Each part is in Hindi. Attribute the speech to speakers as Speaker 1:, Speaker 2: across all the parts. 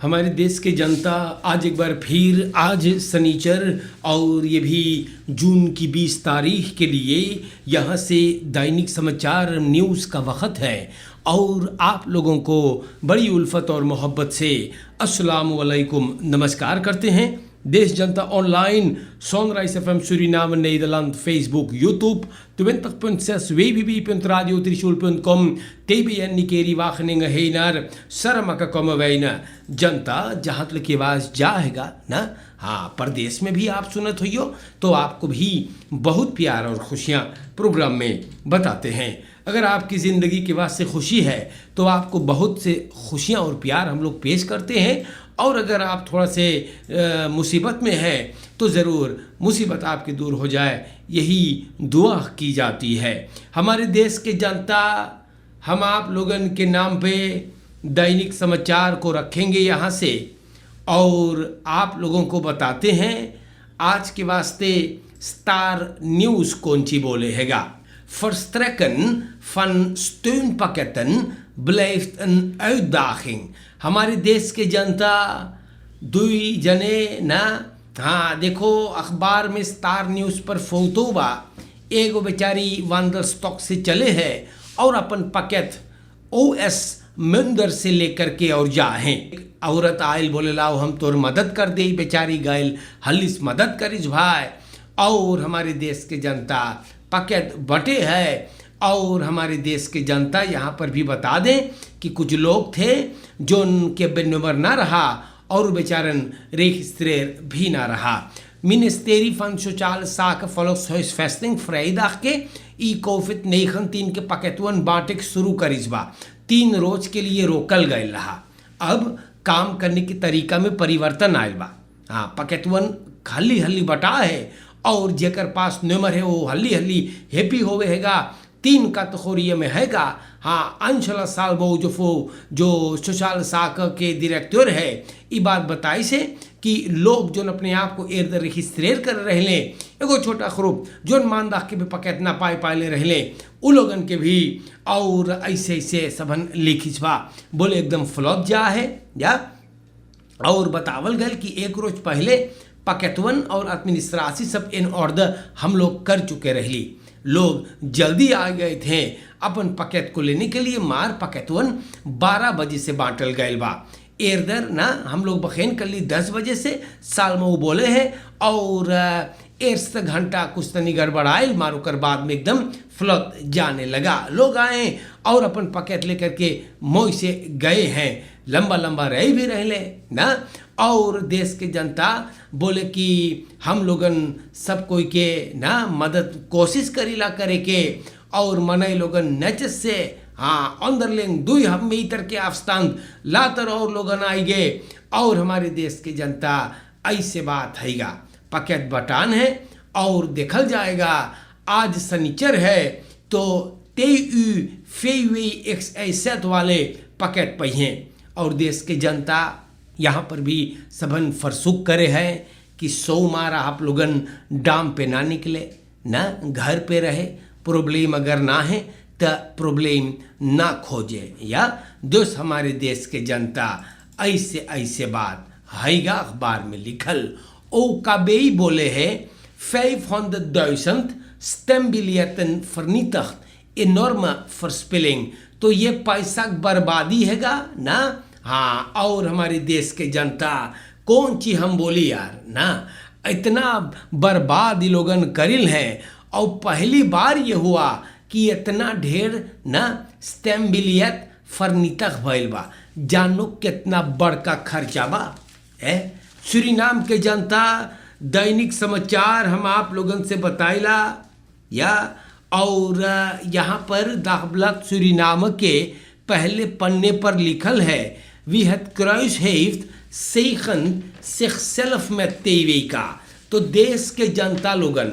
Speaker 1: हमारे देश के जनता आज एक बार फिर आज शनिचर और ये भी जून की 20 तारीख के लिए यहाँ से दैनिक समाचार न्यूज़ का वक्त है और आप लोगों को बड़ी उल्फत और मोहब्बत से अस्सलाम वालेकुम नमस्कार करते हैं। देश जनता online Sunrise FM Suriname Nederland Facebook YouTube 20.6 www.radiotrishul.com TBN Nikeri Wageningen heen naar Saramaka komen wij ना जनता जहाँ तक की आवाज़ जाएगा ना। हाँ, परदेश में भी आप सुनत हो तो आपको भी बहुत प्यार और खुशियाँ प्रोग्राम में बताते हैं। अगर आपकी ज़िंदगी के वास्ते खुशी है तो आपको बहुत से खुशियाँ और प्यार हम लोग पेश करते हैं, और अगर आप थोड़ा से मुसीबत में है तो ज़रूर मुसीबत आपकी दूर हो जाए, यही दुआ की जाती है। हमारे देश के जनता हम आप लोगन के नाम पे दैनिक समाचार को रखेंगे यहाँ से और आप लोगों को बताते हैं आज के वास्ते स्टार न्यूज़ कौन सी बोले हैगा। Verstrekken van steunpakketten blijft een uitdaging। हमारे देश के जनता दुई जने ना। हाँ देखो अखबार में स्टार न्यूज़ पर फोटो बा, एगो बेचारी वांडर स्टॉक से चले है और अपन पैकेट OS मंदिर से लेकर के और जाए। औरत आयल बोले लाओ हम तोर मदद कर दे, बेचारी गायल हल्लिस मदद करिस भाई। और हमारे देश के जनता पैकेट बटे है और हमारे देश के जनता यहाँ पर भी बता दें कि कुछ लोग थे जो उनके बेनंबर ना रहा और बेचारन registreren भी ना रहा। Ministerie van Sociale Zaken volkshuisvesting vrijdag के COVID-19 के पैकेटवन बांटे शुरू करिस बा। 3 रोज के लिए रोकल गए रहा, अब काम करने के तरीका में परिवर्तन आयल बा। हाँ, पैकेटवन हल्ली हल्ली बटा है और जेकर पास नंबर है वो हल्ली हल्ली हैप्पी होवे हैगा। 3 कैटेगरी में हैगा। हाँ, अंशला साल जो सोशल साका के डायरेक्टर है ये बात बताई से कि लोग जो अपने आप को एयर रजिस्ट्रेट कर रहे ले, एगो छोटा ग्रुप जो मानदा के भी पैकेट ना पाए रहे ले उ लोगन के भी और ऐसे ऐसे सबन लिखिसबा बोले एकदम फ्लॉप जा है या। और बतावल गल कि 1 रोज पहले पैकेटवन और एडमिनिस्ट्रेशन सब इन ऑर्डर हम लोग कर चुके रही। लोग जल्दी आ गए थे अपन पैकेट को लेने के लिए। मार पैकेटवन 12 बजे से बांटल गए बा। एरदर ना हम लोग बखेन कर ली 10 बजे से साल में वो बोले हैं और 1 घंटा कुछ तनी गड़बड़ाइल मारो कर बाद में एकदम फ्लॉप जाने लगा। लोग आए और अपन पैकेट लेकर के मोई से गए हैं, लंबा लंबा रह भी रहे ना। और देश के जनता बोले कि हम लोगन सब कोई के ना मदद कोशिश करीला करे के और मनई लोगन नचस से हाँ अंदरलिंग 2 मीटर के अफस्तान लातर और लोगन आई गए। और हमारे देश के जनता ऐसे बात हैगा पैकेट बटान है और देखल जाएगा आज शनिचर है तो TU VWXZ वाले पैकेट पहिए। और देश के जनता यहाँ पर भी सबन फरसुक करे है कि सोमवार आप लोगन डाम पे ना निकले ना, घर पे रहे। प्रॉब्लम अगर ना है तो प्रॉब्लम ना खोजे या। दोस्त हमारे देश के जनता ऐसे ऐसे बात हैगा अखबार में लिखल। ओ काबेई बोले है 500.000 स्टेमबिलियतन vernietigd, enorme verspilling। तो ये पैसा बर्बादी हैगा ना। हाँ, और हमारे देश के जनता कौन चीज हम बोली यार ना, इतना बर्बाद लोगन करिल है। और पहली बार ये हुआ कि इतना ढेर ना स्टेमबिलियत फर्नीतक भइल बा। जानो कितना बड़का खर्चा बा है। सूरीनाम के जनता दैनिक समाचार हम आप लोगन से बताइला या। और यहाँ पर दाखबलात सूरीनाम के पहले पन्ने पर लिखल है we het kruis heeft zegen zichzelf met TWK। तो देश के जनता लोगन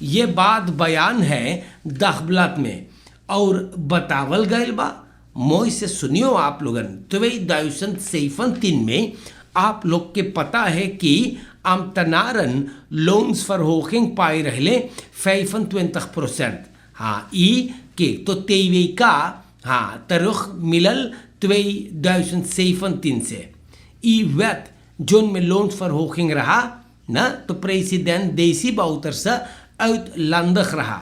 Speaker 1: ये बात बयान है दाखबलात में और बतावल गए बा। मोई से सुनियो आप लोगन। 2017 में आप लोग के पता है कि ambtenaren loonsverhoging पाए रहले 25%। हाँ, ई के तो TWK हाँ terug मिलल 2017 से। ई वेत जोन में लोन्स फॉर होकिंग रहा ना तो प्रेसिडेंट देसी बाउतर से uit landig रहा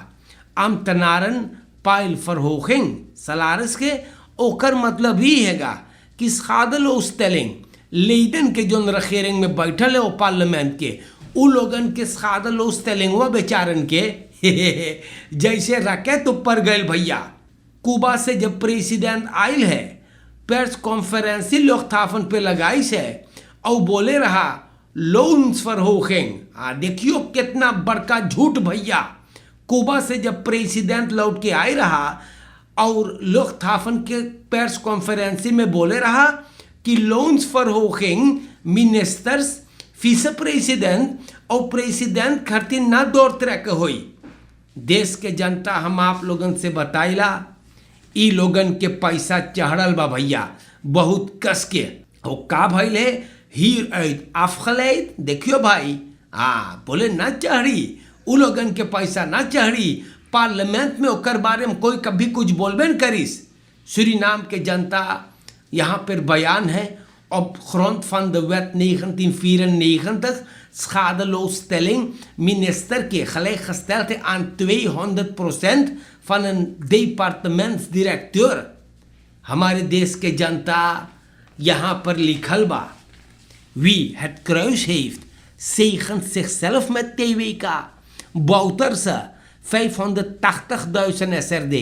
Speaker 1: am तनारन पाइल फॉर होकिंग सलारस के ओकर मतलब ही हैगा कि खादल उस्तेलिंग लेडन के जोन रखेरिंग में बैठल है वो पार्लियामेंट के उ लोगन के खादल उस्तेलिंग वो बेचारन के जैसे रकेट ऊपर गए भैया। कुबा से जब प्रेसिडेंट आयल है प्रेस कॉन्फ्रेंस लोकथाफन पे लगाई से और बोले रहा लोन्स फॉर होकिंग। देखियो कितना बड़का झूठ भैया। कुबा से जब प्रेसिडेंट लौट के आए रहा और लोकथाफन के प्रेस कॉन्फ्रेंस में बोले रहा कि लोन्स फॉर होकिंग मिनिस्टर्स फीस प्रेसिडेंट और प्रेसिडेंट खातिर ना दौड़ तरह के होई। देश के जनता हम आप लोगन से बताइला ई लोगन के पैसा चढ़ल बा भैया बहुत कस के। और का भइल है हीर आफखलैत देखियो भाई बोले ना चढ़ी उ लोगन के पैसा ना चढ़ी पार्लियामेंट में ओकर बारे में कोई कभी कुछ बोलबे न करिस। सूरीनाम के जनता यहाँ पर बयान है op grond van de wet 1994 schadeloosstelling minister के gelijkgesteld है aan 200% van een departementsdirecteur। हमारे देश के जनता यहाँ पर लिखल बा wie het kruis heeft zegent zichzelf met TWK Bouterse 580.000 SRD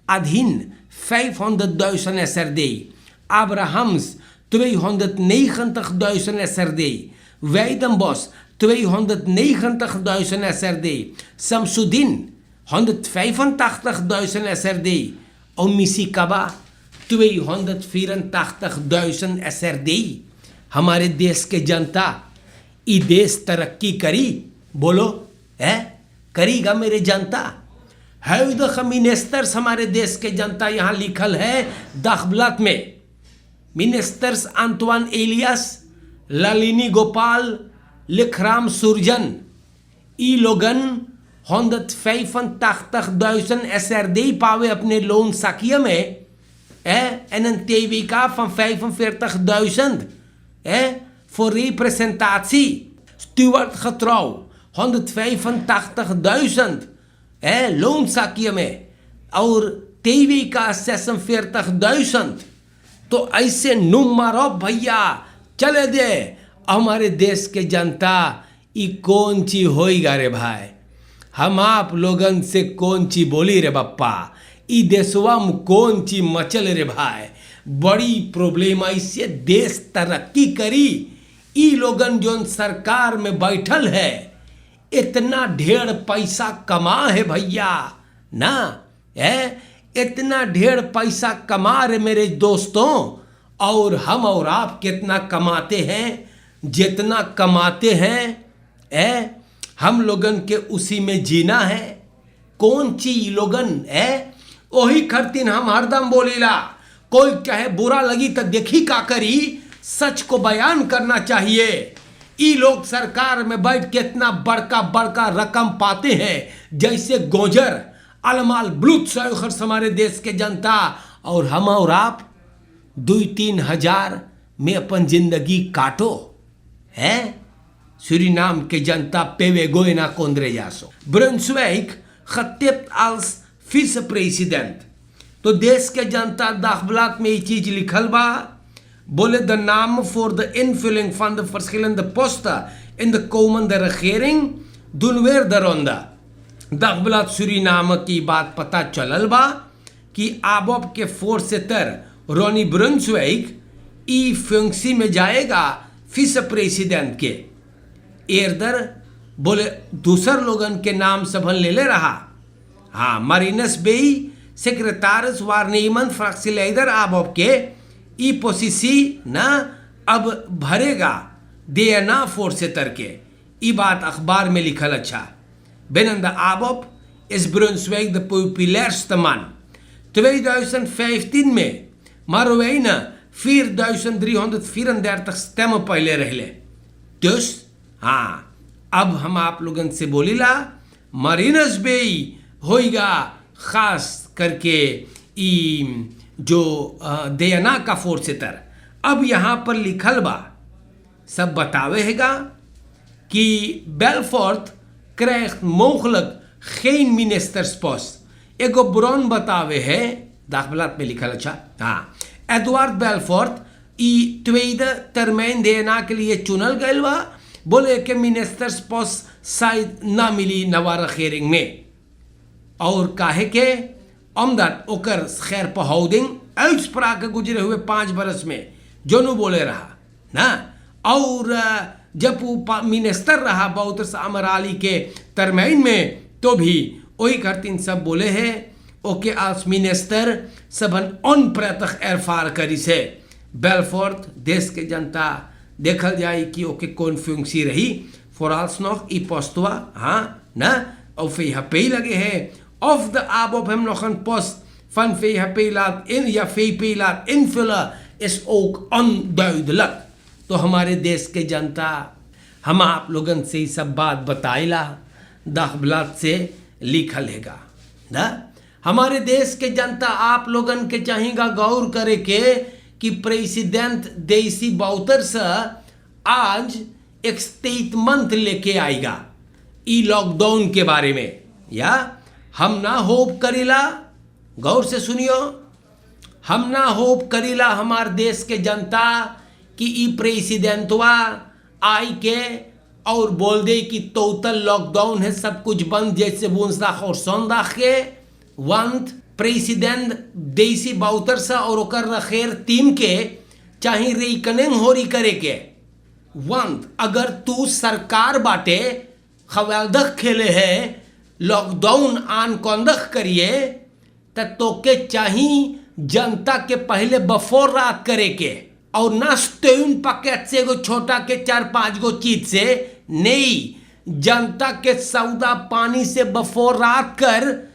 Speaker 1: Adhin 500.000 SRD Abrahams 290.000 SRD Weidenbos 290.000 SRD Samsudin 185.000 SRD Omisikaba 284.000 SRD। हमारे देश के जनता ई देश तरक्की करी बोलो है करीगा मेरे जनता है मिनिस्टर्स। हमारे देश के जनता यहाँ लिखल है दखबलत में मिनिस्टर्स अंतवान एलियस लालिनी गोपाल लिखराम सुरजन ई लोगन 185.000 SRD पावे अपने लोन साकिया में en een TWK van 45.000 voor representatie. Stuart Getrouw 185.000 loonzakje में और TWK 46.000। तो ऐसे नुम मारो भैया चले दे हमारे देश के जनता ई कौन ची होईगा रे भाई। हम आप लोगन से कौन ची बोली रे बप्पा ई देशवा में कौन ची मचल रे भाई। बड़ी प्रॉब्लम ऐसे देश तरक्की करी ई लोगन जोन सरकार में बैठल है इतना ढेर पैसा कमा है भैया ना इतना ढेर पैसा कमा रहे मेरे दोस्तों। और हम और आप कितना कमाते हैं जितना कमाते हैं हम लोगन के उसी में जीना है। कौन चीज लोगन वही खरतीन हम हरदम बोलीला कोई कहे बुरा लगी तो देखी का करी सच को बयान करना चाहिए। ई लोग सरकार में बैठ के इतना बड़का बड़का रकम पाते हैं जैसे गोजर अलमाल ब्लूथ सहर्ष हमारे देश के जनता। और हम और आप 2-3 हजार में अपन जिंदगी काटो है। सूरीनाम के जनता पेवे गोयना कोंद्रे जासो ब्रुंसविक खत्तेप्ट als vice-president। तो देश के जनता दखबलात में ये चीज लिखल बा बोले द नाम voor de invulling van de verschillende posten in de komende regering doen weer de ronde। दखबलात सूरीनाम की बात पता चलल बा कि आबोब के फोर्सेटर रोनी ब्रुंसविक ई फंक्सी में जाएगा विस प्रेसिडेंट के। एरदर बोले दूसर लोगन के नाम सबन ले ले रहा। हाँ मारिनस बेई सेक्रेटारिस वारनेमन फ्रैक्सिलेदर आबोब के ई पोसिसी ना अब भरेगा देना फोर्सेटर के। ई बात अखबार में लिखल अच्छा binnen de ABOP is Brunswijk de populairste man। 2015 में Marouane 4.334 stemmen पहले रहले। dus हाँ अब हम आप लोगन से बोलीला मारिनस बेई होएगा खास करके ई जो देना का फोर्सेटर अब यहाँ पर लिखल बा, सब बतावे हैगा कि बेलफोर्थ krijgt mogelijk geen ministerspost। एगो ब्रॉन बतावे है, दाखबलात में लिखल। अच्छा हाँ, एडवर्ड बेलफोर्थ ई tweede termijn देना के लिए चुनल गए बा। बोले कि मिनिस्टर्स पोस्ट शायद ना मिली नवा regering में। और काहे के omdat ओकर खैर verhouding uitspraken गुजरे हुए 5 बरस में जोनू बोले रहा ना। और जब वो मिनिस्टर रहा बाउतर्स अमराली के तरमैन में, तो भी वही करतीन सब बोले हैं ओके आज मिनिस्टर सबन अनप्रत्यक्ष एरफार करी से। बेलफोर्थ देश के जनता देखल जाए कि ओके कौन फंक्सी रही फोराल्सनोक ई पोस्टवा हाँ ना। और फिर पे लगे हैं ऑफ द आब ऑफ हम नोखन post van VHP-laat in, ja, VP-laat invullen is ook onduidelijk। तो हमारे देश के जनता हम आप लोगन से सब बात बताइला, दाखबलात से लिखल हैगा ना। हमारे देश के जनता आप लोगन के चाहेगा गौर करे के कि प्रेसिडेंट देसी बाउतर्स आज एक स्टेटमेंट लेके आएगा ई लॉकडाउन के बारे में। या हम ना होप करीला, गौर से सुनियो, हम ना होप करीला हमार देश के जनता कि ई प्रेसिडेंटवा आई के और बोल दे कि टोटल लॉकडाउन है, सब कुछ बंद, जैसे वुंसदाख और सोनदाख के वंत प्रेसिडेंट देसी बाउतर्स और ओकर रखेर टीम के चाहे रेकनिंग होरी करे के वंत। अगर तू सरकार बाटे खवालदख खेले है लॉकडाउन आन कौंदख करिए तो के चाही जनता के पहले बफोर रात करे के और ना स्टेन पैकेट से एगो छोटा के 4-5 गो चीज से नहीं, जनता के सौदा पानी से बफोर रात कर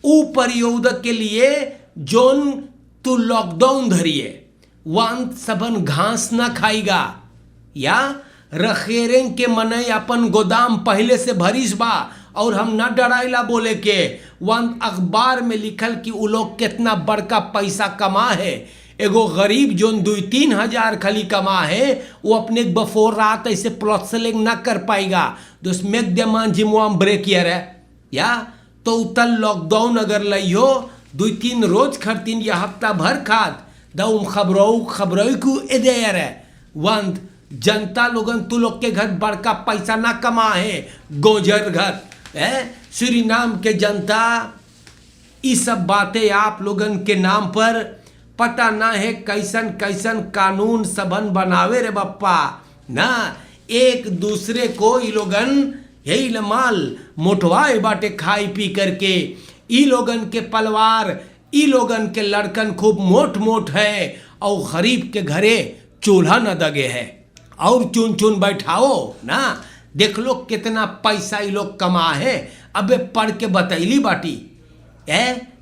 Speaker 1: ऊ परियोद के लिए जोन तू लॉकडाउन धरिए वन सबन घास ना खाएगा। या रखेरें के मने अपन गोदाम पहले से भरीस बा और हम ना डराइला बोले के वन अखबार में लिखल कि उ लोग कितना बड़का पैसा कमा है। एगो गरीब जोन 2-3 हजार खाली कमा है वो अपने बफोर रात ऐसे प्लॉट सेलिंग ना कर पाएगा। दोस्त मेक देमान जिमुआम ब्रेक यार है या तो उतल लॉकडाउन अगर लियो 2-3 रोज खरतीन या हफ्ता भर खाद दाउम खबरों को इधे यार है वंत जनता लोगन तू लोग के घर बड़का पैसा ना कमा है गोजर घर है। सूरीनाम के जनता ये सब बातें आप लोगन के नाम पर पता ना है कैसन कैसन कानून सबन बनावे रे बप्पा ना। एक दूसरे को ये लोगन यही लमाल मोटवाए बाटे खाई पी करके। ई लोगन के पलवार ई लोगन के लड़कन खूब मोट मोट है और गरीब के घरे चूल्हा न दगे है और चुन चुन बैठाओ ना। देख लो कितना पैसा ये लोग कमा है। अबे पढ़ के बतैली बाटी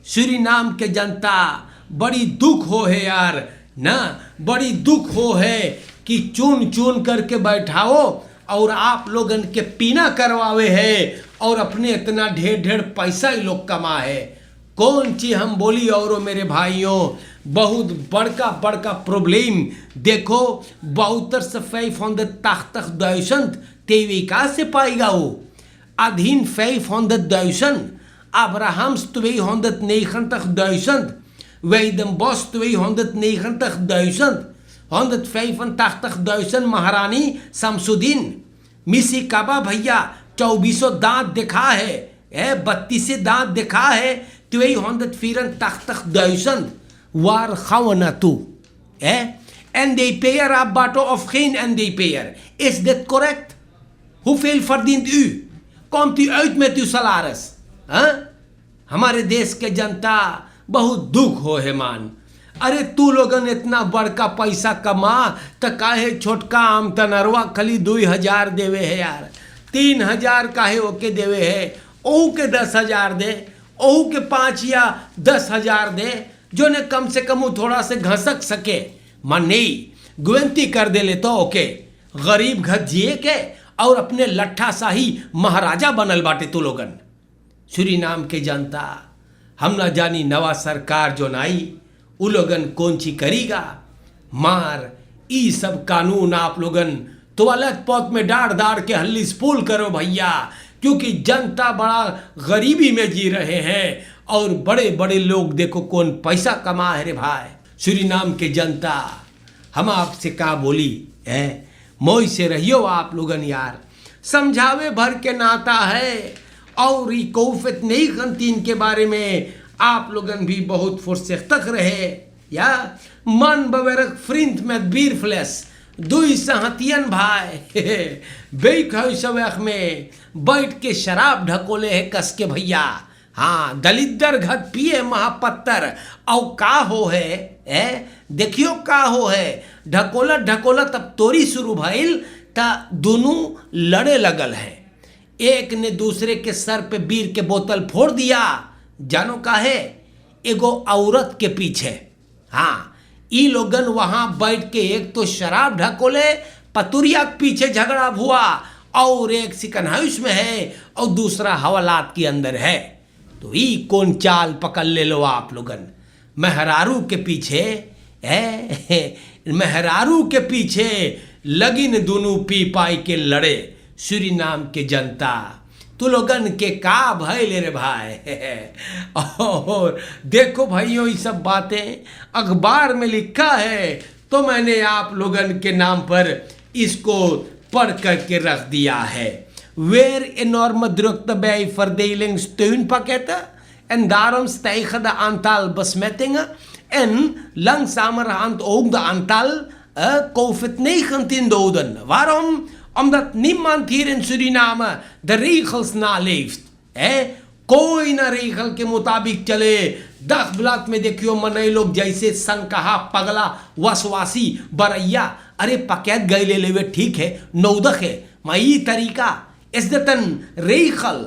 Speaker 1: सूरीनाम के जनता बड़ी दुख हो है यार ना, बड़ी दुख हो है कि चुन चुन करके बैठाओ और आप लोगन के पीना करवावे है और अपने इतना ढेर ढेर पैसा ही लोग कमा है। कौन चीज हम बोली और मेरे भाइयों बहुत बड़का बड़का प्रॉब्लम देखो। बहुतर सफाई फॉन द ताख्तख दुइशंत तेवी का से पाएगा वो अधीन फै फॉन द दुइशंत अब्राहम्स 290 Weidem Bos 290 185 महारानी शमसुद्दीन मिसी काबा भैया 2400 दांत दिखा है 32 दांत दिखा है 284 waar gaan we naartoe NDP'er Abbato of geen NDP'er, is dit correct? Hoeveel verdient u? Komt u uit met uw salaris? हमारे देश के जनता बहुत दुख हो है मान। अरे तू लोगन इतना बड़का पैसा कमा तो काहे छोटका आम तनरवा खाली 2000 देवे है यार, 3000 काहे ओके देवे है, ओहू के 10,000 दे, ओहू के 5 या 10,000 दे, जो ने कम से कम थोड़ा से घसक सके। मन नहीं गुवंती कर दे ले तो ओके गरीब घर जिए के और अपने लट्ठा शाही महाराजा बनल बाटे तू लोगन। सूरीनाम के जनता हम ना जानी नवा सरकार जो नाई उ लोगन कौन ची करीगा। मार ई सब कानून आप लोगन टॉयलेट पॉट में डाड़ डाड़ के हल्ली स्पूल करो भैया, क्योंकि जनता बड़ा गरीबी में जी रहे हैं और बड़े बड़े लोग देखो कौन पैसा कमा है रे भाई। सूरीनाम के जनता, हम आपसे का बोली है, मोई से रहियो आप लोगन यार, समझावे भर के नाता है। और ये कौफत नहीं खंतीन के बारे में आप लोगन भी बहुत फुर्सत तक रहे या मन बवेरक फ्रिंट में बीर फ्लेस दुई सहतियन भाई बेक सवेख में बैठ के शराब ढकोले है कस के भैया। हाँ, दलिद्दर घट पिए महापत्तर औ का हो है देखियो का हो है, ढकोला ढकोला तब तोरी शुरू भइल ता दोनों लड़े लगल है। एक ने दूसरे के सर पे बीर के बोतल फोड़ दिया, जानो का है, एगो औरत के पीछे। हाँ, ई लोगन वहां बैठ के एक तो शराब ढकोले, पतुरिया के पीछे झगड़ा हुआ और एक सिकन हाउस में है और दूसरा हवालात के अंदर है। तो ई कौन चाल पकड़ ले लो आप लोगन, मेहरारू के पीछे है, मेहरारू के पीछे लगिन दोनों पी पाई के लड़े। सूरीनाम के जनता तू लोगन के का भय ले रे भाई और देखो भाइयों ये सब बातें अखबार में लिखा है तो मैंने आप लोगन के नाम पर इसको पढ़ करके रख दिया है। Weer enorme drukte bij verdelingssteunpakketten en daarom stijgen de aantal besmettingen en langzamerhand ook de aantal COVID-19 doden. Waarom? Omdat niemand hier in Suriname de regels naleeft. कोई ना रेखल के मुताबिक चले। 10 ब्लॉक में देखियो मनई लोग जैसे संकहा पगला वसवासी बरैया, अरे पकैत गए ले लेवे ठीक है, नौदख है मई तरीका इज्जतन रेखल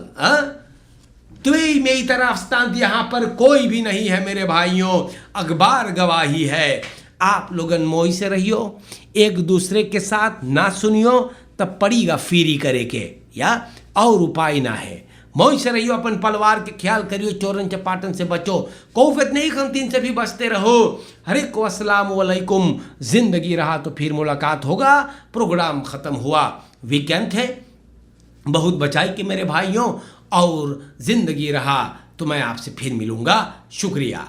Speaker 1: तुई मेरी तरफ स्थान यहाँ पर कोई भी नहीं है मेरे भाइयों, अखबार गवाही है। आप लोगन मोई से रहियो, एक दूसरे के साथ ना सुनियो तब पड़ीगा फीरी करे के या और उपाय ना है। मोई से रहियो, अपन परिवार के ख्याल करियो, चोरन चपाटन से बचो, कोफत नहीं खंतीन से भी बचते रहो। हरे को अस्सलाम वालेकुम। जिंदगी रहा तो फिर मुलाकात होगा। प्रोग्राम खत्म हुआ, वीकेंड है, बहुत बचाई के मेरे भाइयों, और जिंदगी रहा तो मैं आपसे फिर मिलूंगा। शुक्रिया।